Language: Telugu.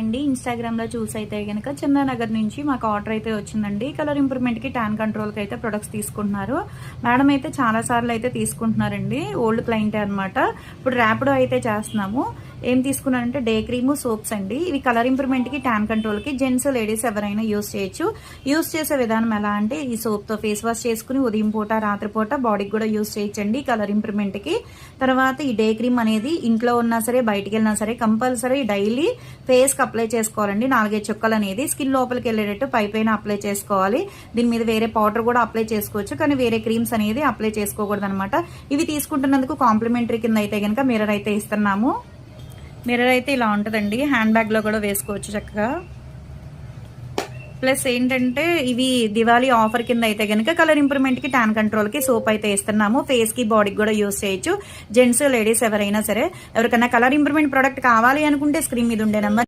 అండి ఇన్స్టాగ్రామ్లో చూసి అయితే కనుక చందానగర్ నుంచి మాకు ఆర్డర్ అయితే వచ్చిందండి. కలర్ ఇంప్రూవ్మెంట్కి ట్యాన్ కంట్రోల్కి అయితే ప్రొడక్ట్స్ తీసుకుంటున్నారు. మేడం అయితే చాలాసార్లు అయితే తీసుకుంటున్నారండి, ఓల్డ్ క్లయింటే అనమాట. ఇప్పుడు ర్యాపిడో అయితే చేస్తున్నాము. ఏం తీసుకున్నారంటే డే క్రీము, సోప్స్ అండి. ఇవి కలర్ ఇంప్రూవ్మెంట్కి ట్యాన్ కంట్రోల్కి జెంట్స్ లేడీస్ ఎవరైనా యూస్ చేయొచ్చు. యూస్ చేసే విధానం ఎలా అంటే ఈ సోప్తో ఫేస్ వాష్ చేసుకుని ఉదయం పూట రాత్రిపూట బాడీకి కూడా యూస్ చేయొచ్చండి కలర్ ఇంప్రూవ్మెంట్కి. తర్వాత ఈ డే క్రీమ్ అనేది ఇంట్లో ఉన్నా సరే బయటికి వెళ్ళినా సరే కంపల్సరీ డైలీ ఫేస్కి అప్లై చేసుకోవాలండి. 4-5 చుక్కలు అనేది స్కిన్ లోపలికి వెళ్ళేటట్టు పైన అప్లై చేసుకోవాలి. దీని మీద వేరే పౌడర్ కూడా అప్లై చేసుకోవచ్చు, కానీ వేరే క్రీమ్స్ అనేది అప్లై చేసుకోకూడదు అనమాట. ఇవి తీసుకుంటున్నందుకు కాంప్లిమెంటరీ కింద అయితే కనుక మిర్రర్ అయితే ఇస్తున్నాము. మిర్రర్ అయితే ఇలా ఉంటుందండి, హ్యాండ్ బ్యాగ్లో కూడా వేసుకోవచ్చు చక్కగా. ప్లస్ ఏంటంటే ఇవి దివాళీ ఆఫర్ కింద అయితే కనుక కలర్ ఇంప్రూవ్మెంట్కి ట్యాన్ కంట్రోల్కి సోప్ అయితే ఇస్తున్నాము. ఫేస్కి బాడీకి కూడా యూస్ చేయొచ్చు, జెంట్స్ లేడీస్ ఎవరైనా సరే. ఎవరికైనా కలర్ ఇంప్రూవ్మెంట్ ప్రోడక్ట్ కావాలి అనుకుంటే స్క్రీన్ మీద ఉండే నెంబర్